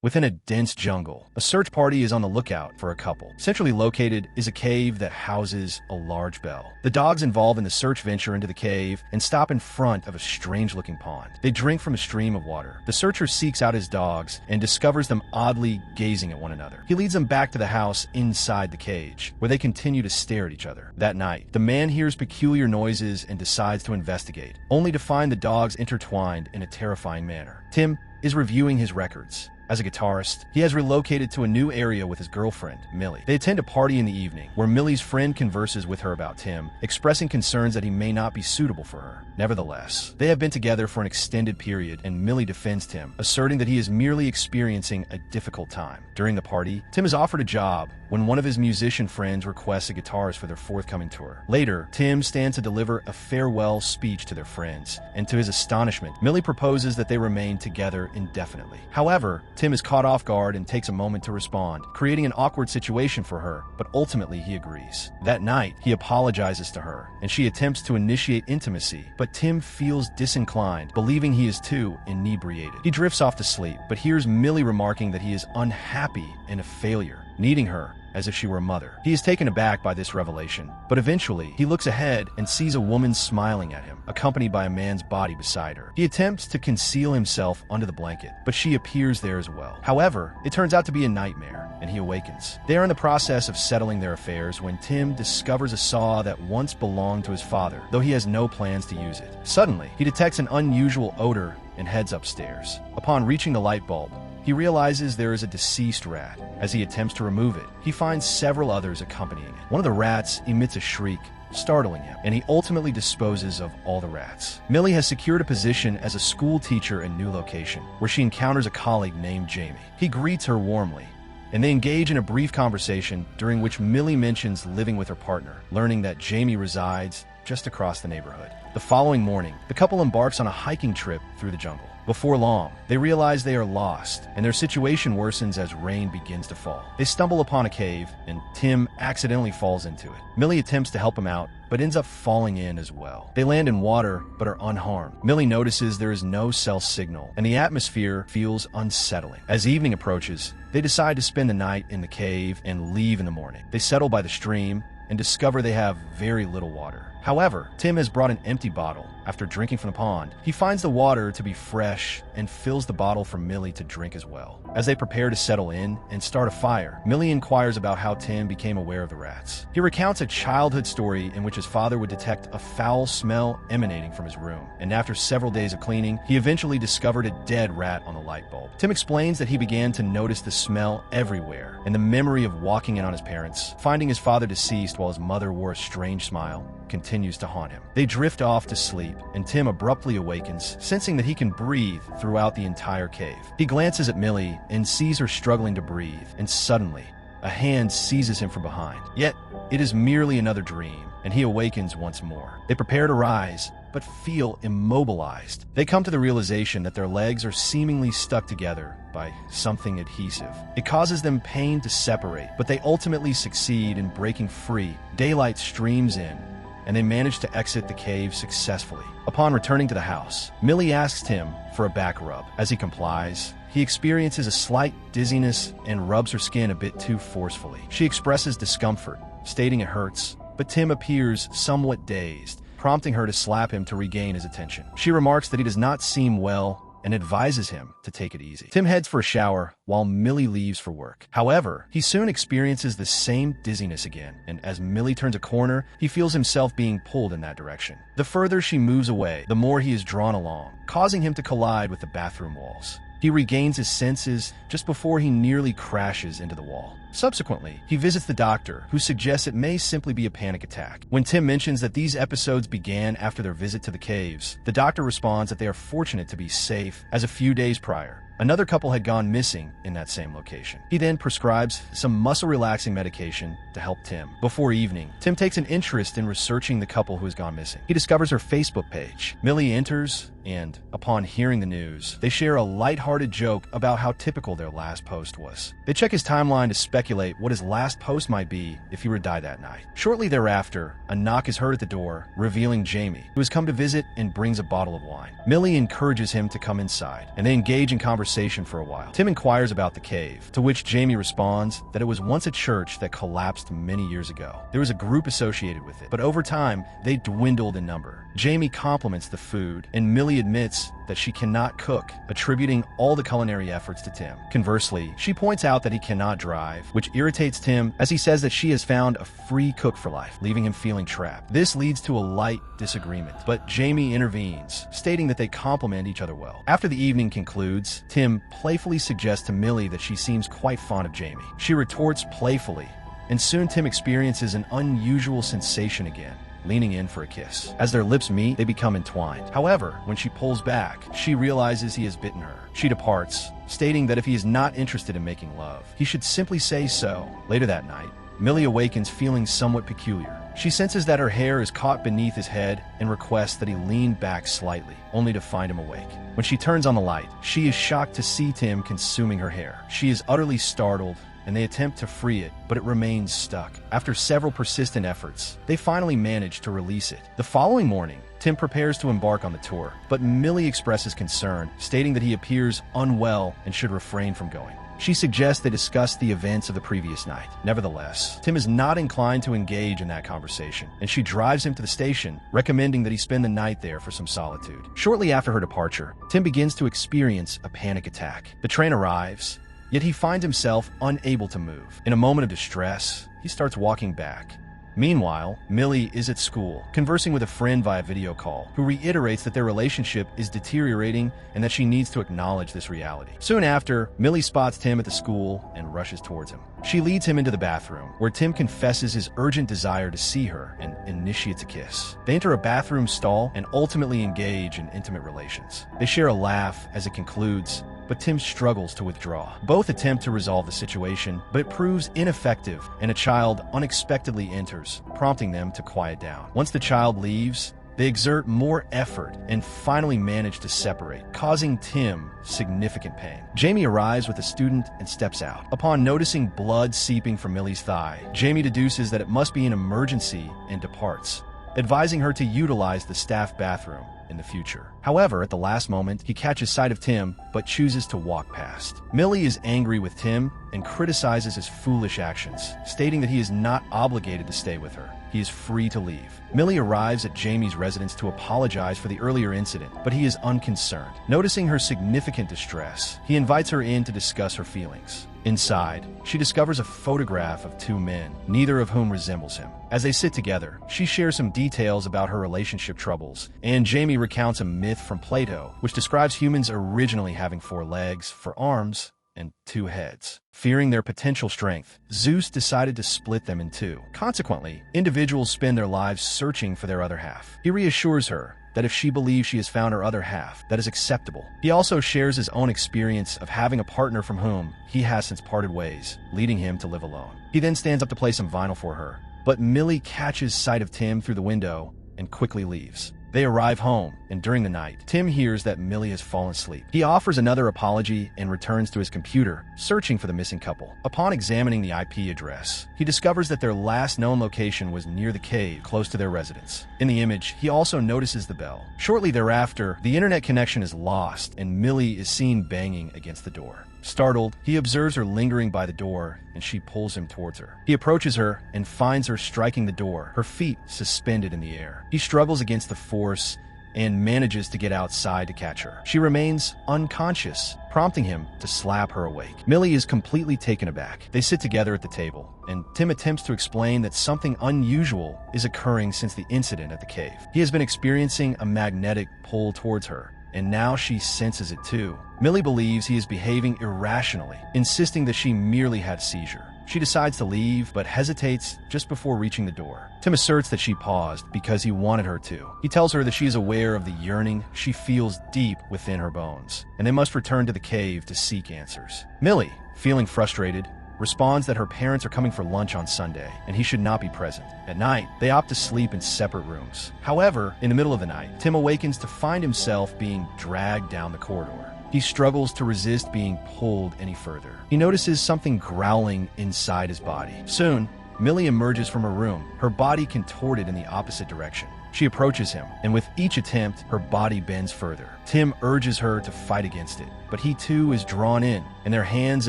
Within a dense jungle, a search party is on the lookout for a couple. Centrally located is a cave that houses a large bell. The dogs involved in the search venture into the cave and stop in front of a strange-looking pond. They drink from a stream of water. The searcher seeks out his dogs and discovers them oddly gazing at one another. He leads them back to the house inside the cage, where they continue to stare at each other. That night, the man hears peculiar noises and decides to investigate, only to find the dogs intertwined in a terrifying manner. Tim is reviewing his records. As a guitarist, he has relocated to a new area with his girlfriend, Millie. They attend a party in the evening, where Millie's friend converses with her about Tim, expressing concerns that he may not be suitable for her. Nevertheless, they have been together for an extended period, and Millie defends Tim, asserting that he is merely experiencing a difficult time. During the party, Tim is offered a job when one of his musician friends requests a guitarist for their forthcoming tour. Later, Tim stands to deliver a farewell speech to their friends, and to his astonishment, Millie proposes that they remain together indefinitely. However, Tim is caught off guard and takes a moment to respond, creating an awkward situation for her, but ultimately he agrees. That night, he apologizes to her, and she attempts to initiate intimacy, but Tim feels disinclined, believing he is too inebriated. He drifts off to sleep, but hears Millie remarking that he is unhappy and a failure, needing her as if she were a mother. He is taken aback by this revelation, but eventually he looks ahead and sees a woman smiling at him, accompanied by a man's body beside her. He attempts to conceal himself under the blanket, but she appears there as well. However, it turns out to be a nightmare, and he awakens. They are in the process of settling their affairs when Tim discovers a saw that once belonged to his father, though he has no plans to use it. Suddenly, he detects an unusual odor and heads upstairs. Upon reaching the light bulb, he realizes there is a deceased rat. As he attempts to remove it, he finds several others accompanying it. One of the rats emits a shriek, startling him, and he ultimately disposes of all the rats. Millie has secured a position as a school teacher in a new location, where she encounters a colleague named Jamie. He greets her warmly, and they engage in a brief conversation during which Millie mentions living with her partner, learning that Jamie resides just across the neighborhood. The following morning, the couple embarks on a hiking trip through the jungle. Before long, they realize they are lost, and their situation worsens as rain begins to fall. They stumble upon a cave, and Tim accidentally falls into it. Millie attempts to help him out, but ends up falling in as well. They land in water, but are unharmed. Millie notices there is no cell signal, and the atmosphere feels unsettling. As evening approaches, they decide to spend the night in the cave and leave in the morning. They settle by the stream and discover they have very little water. However, Tim has brought an empty bottle. After drinking from the pond, he finds the water to be fresh and fills the bottle for Millie to drink as well. As they prepare to settle in and start a fire, Millie inquires about how Tim became aware of the rats. He recounts a childhood story in which his father would detect a foul smell emanating from his room, and after several days of cleaning, he eventually discovered a dead rat on the light bulb. Tim explains that he began to notice the smell everywhere, and the memory of walking in on his parents, finding his father deceased while his mother wore a strange smile, continues to haunt him. They drift off to sleep, and Tim abruptly awakens, sensing that he can breathe throughout the entire cave. He glances at Millie and sees her struggling to breathe, and suddenly, a hand seizes him from behind. Yet, it is merely another dream, and he awakens once more. They prepare to rise, but feel immobilized. They come to the realization that their legs are seemingly stuck together by something adhesive. It causes them pain to separate, but they ultimately succeed in breaking free. Daylight streams in, and they manage to exit the cave successfully. Upon returning to the house, Millie asks Tim for a back rub. As he complies, he experiences a slight dizziness and rubs her skin a bit too forcefully. She expresses discomfort, stating it hurts, but Tim appears somewhat dazed, prompting her to slap him to regain his attention. She remarks that he does not seem well and advises him to take it easy. Tim heads for a shower while Millie leaves for work. However, he soon experiences the same dizziness again, and as Millie turns a corner, he feels himself being pulled in that direction. The further she moves away, the more he is drawn along, causing him to collide with the bathroom walls. He regains his senses just before he nearly crashes into the wall. Subsequently, he visits the doctor, who suggests it may simply be a panic attack. When Tim mentions that these episodes began after their visit to the caves, the doctor responds that they are fortunate to be safe, as a few days prior, another couple had gone missing in that same location. He then prescribes some muscle-relaxing medication to help Tim. Before evening, Tim takes an interest in researching the couple who has gone missing. He discovers her Facebook page. Millie enters and, upon hearing the news, they share a lighthearted joke about how typical their last post was. They check his timeline to speculate what his last post might be if he were to die that night. Shortly thereafter, a knock is heard at the door, revealing Jamie, who has come to visit and brings a bottle of wine. Millie encourages him to come inside, and they engage in conversation for a while. Tim inquires about the cave, to which Jamie responds that it was once a church that collapsed many years ago. There was a group associated with it, but over time, they dwindled in number. Jamie compliments the food, and Millie admits that she cannot cook, attributing all the culinary efforts to Tim. Conversely, she points out that he cannot drive, which irritates Tim as he says that she has found a free cook for life, leaving him feeling trapped. This leads to a light disagreement, but Jamie intervenes, stating that they complement each other well. After the evening concludes, Tim playfully suggests to Millie that she seems quite fond of Jamie. She retorts playfully, and soon Tim experiences an unusual sensation again, leaning in for a kiss. As their lips meet, they become entwined. However, when she pulls back, she realizes he has bitten her. She departs, stating that if he is not interested in making love, he should simply say so. Later that night, Millie awakens feeling somewhat peculiar. She senses that her hair is caught beneath his head and requests that he lean back slightly, only to find him awake. When she turns on the light, she is shocked to see Tim consuming her hair. She is utterly startled, and they attempt to free it, but it remains stuck. After several persistent efforts, they finally manage to release it. The following morning, Tim prepares to embark on the tour, but Millie expresses concern, stating that he appears unwell and should refrain from going. She suggests they discuss the events of the previous night. Nevertheless, Tim is not inclined to engage in that conversation, and she drives him to the station, recommending that he spend the night there for some solitude. Shortly after her departure, Tim begins to experience a panic attack. The train arrives, yet he finds himself unable to move. In a moment of distress, he starts walking back. Meanwhile, Millie is at school, conversing with a friend via video call, who reiterates that their relationship is deteriorating and that she needs to acknowledge this reality. Soon after, Millie spots Tim at the school and rushes towards him. She leads him into the bathroom, where Tim confesses his urgent desire to see her and initiates a kiss. They enter a bathroom stall and ultimately engage in intimate relations. They share a laugh as it concludes, but Tim struggles to withdraw. Both attempt to resolve the situation, but it proves ineffective, and a child unexpectedly enters, prompting them to quiet down. Once the child leaves, they exert more effort and finally manage to separate, causing Tim significant pain. Jamie arrives with a student and steps out. Upon noticing blood seeping from Millie's thigh, Jamie deduces that it must be an emergency and departs, advising her to utilize the staff bathroom in the future. However, at the last moment, he catches sight of Tim, but chooses to walk past. Millie is angry with Tim and criticizes his foolish actions, stating that he is not obligated to stay with her. He is free to leave. Millie arrives at Jamie's residence to apologize for the earlier incident, but he is unconcerned. Noticing her significant distress, he invites her in to discuss her feelings. Inside, she discovers a photograph of two men, neither of whom resembles him. As they sit together, she shares some details about her relationship troubles, and Jamie recounts a myth from Plato, which describes humans originally having 4 legs, 4 arms, and 2 heads. Fearing their potential strength, Zeus decided to split them in 2. Consequently, individuals spend their lives searching for their other half. He reassures her that if she believes she has found her other half, that is acceptable. He also shares his own experience of having a partner from whom he has since parted ways, leading him to live alone. He then stands up to play some vinyl for her, but Millie catches sight of Tim through the window and quickly leaves. They arrive home, and during the night, Tim hears that Millie has fallen asleep. He offers another apology and returns to his computer, searching for the missing couple. Upon examining the IP address, he discovers that their last known location was near the cave, close to their residence. In the image, he also notices the bell. Shortly thereafter, the internet connection is lost, and Millie is seen banging against the door. Startled, he observes her lingering by the door, and she pulls him towards her. He approaches her and finds her striking the door, her feet suspended in the air. He struggles against the force and manages to get outside to catch her. She remains unconscious, prompting him to slap her awake. Millie is completely taken aback. They sit together at the table, and Tim attempts to explain that something unusual is occurring since the incident at the cave. He has been experiencing a magnetic pull towards her, and now she senses it too. Millie believes he is behaving irrationally, insisting that she merely had a seizure. She decides to leave, but hesitates just before reaching the door. Tim asserts that she paused because he wanted her to. He tells her that she is aware of the yearning she feels deep within her bones, and they must return to the cave to seek answers. Millie, feeling frustrated, responds that her parents are coming for lunch on Sunday and he should not be present. At night, they opt to sleep in separate rooms. However, in the middle of the night, Tim awakens to find himself being dragged down the corridor. He struggles to resist being pulled any further. He notices something growling inside his body. Soon, Millie emerges from her room, her body contorted in the opposite direction. She approaches him, and with each attempt, her body bends further. Tim urges her to fight against it, but he too is drawn in, and their hands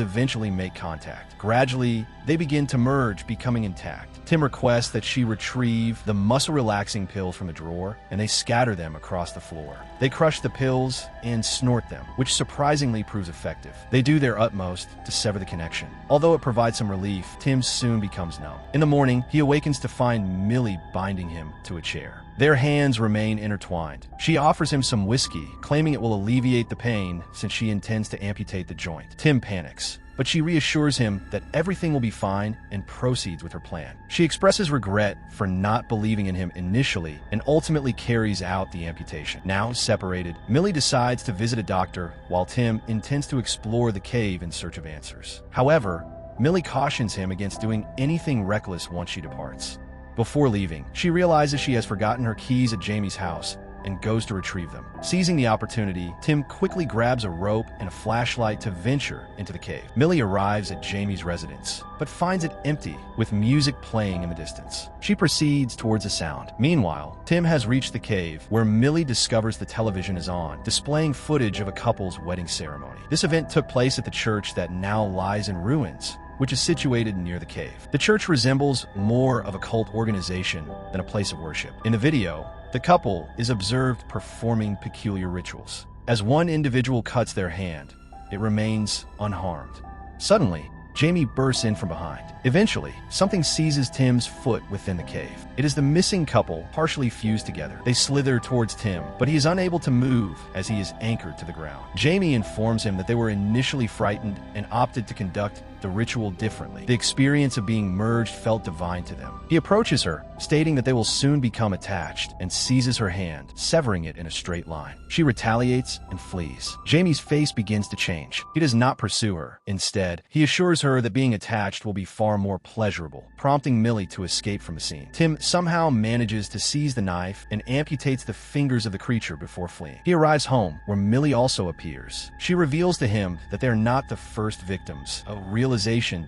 eventually make contact. Gradually, they begin to merge, becoming intact. Tim requests that she retrieve the muscle-relaxing pills from the drawer, and they scatter them across the floor. They crush the pills and snort them, which surprisingly proves effective. They do their utmost to sever the connection. Although it provides some relief, Tim soon becomes numb. In the morning, he awakens to find Millie binding him to a chair. Their hands remain intertwined. She offers him some whiskey, claiming it will alleviate the pain since she intends to amputate the joint. Tim panics, but she reassures him that everything will be fine and proceeds with her plan. She expresses regret for not believing in him initially and ultimately carries out the amputation. Now separated, Millie decides to visit a doctor while Tim intends to explore the cave in search of answers. However, Millie cautions him against doing anything reckless once she departs. Before leaving, she realizes she has forgotten her keys at Jamie's house and goes to retrieve them. Seizing the opportunity, Tim quickly grabs a rope and a flashlight to venture into the cave. Millie arrives at Jamie's residence, but finds it empty, with music playing in the distance. She proceeds towards the sound. Meanwhile, Tim has reached the cave, where Millie discovers the television is on, displaying footage of a couple's wedding ceremony. This event took place at the church that now lies in ruins, which is situated near the cave. The church resembles more of a cult organization than a place of worship. In the video, the couple is observed performing peculiar rituals. As one individual cuts their hand, it remains unharmed. Suddenly, Jamie bursts in from behind. Eventually, something seizes Tim's foot within the cave. It is the missing couple partially fused together. They slither towards Tim, but he is unable to move as he is anchored to the ground. Jamie informs him that they were initially frightened and opted to conduct the ritual differently. The experience of being merged felt divine to them. He approaches her, stating that they will soon become attached, and seizes her hand, severing it in a straight line. She retaliates and flees. Jamie's face begins to change. He does not pursue her. Instead, he assures her that being attached will be far more pleasurable, prompting Millie to escape from the scene. Tim somehow manages to seize the knife and amputates the fingers of the creature before fleeing. He arrives home, where Millie also appears. She reveals to him that they are not the first victims, a realization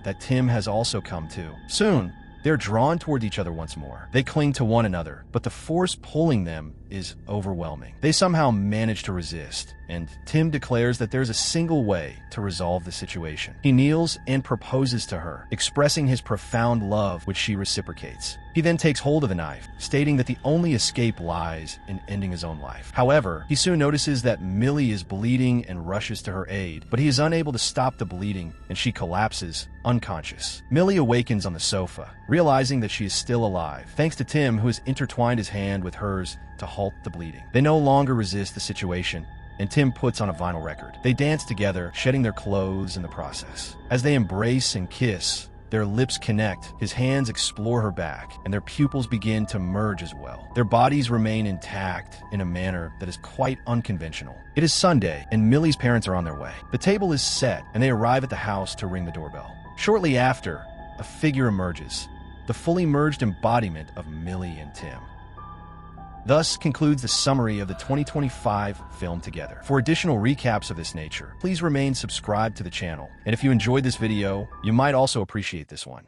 that Tim has also come to. Soon, they're drawn toward each other once more. They cling to one another, but the force pulling them is overwhelming. They somehow manage to resist, and Tim declares that there's a single way to resolve the situation. He kneels and proposes to her, expressing his profound love, which she reciprocates. He then takes hold of the knife, stating that the only escape lies in ending his own life. However, he soon notices that Millie is bleeding and rushes to her aid, but he is unable to stop the bleeding, and she collapses, unconscious. Millie awakens on the sofa, realizing that she is still alive, thanks to Tim, who has intertwined his hand with hers to halt the bleeding. They no longer resist the situation, and Tim puts on a vinyl record. They dance together, shedding their clothes in the process. As they embrace and kiss, their lips connect, his hands explore her back, and their pupils begin to merge as well. Their bodies remain intact in a manner that is quite unconventional. It is Sunday, and Millie's parents are on their way. The table is set, and they arrive at the house to ring the doorbell. Shortly after, a figure emerges, the fully merged embodiment of Millie and Tim. Thus concludes the summary of the 2025 film Together. For additional recaps of this nature, please remain subscribed to the channel. And if you enjoyed this video, you might also appreciate this one.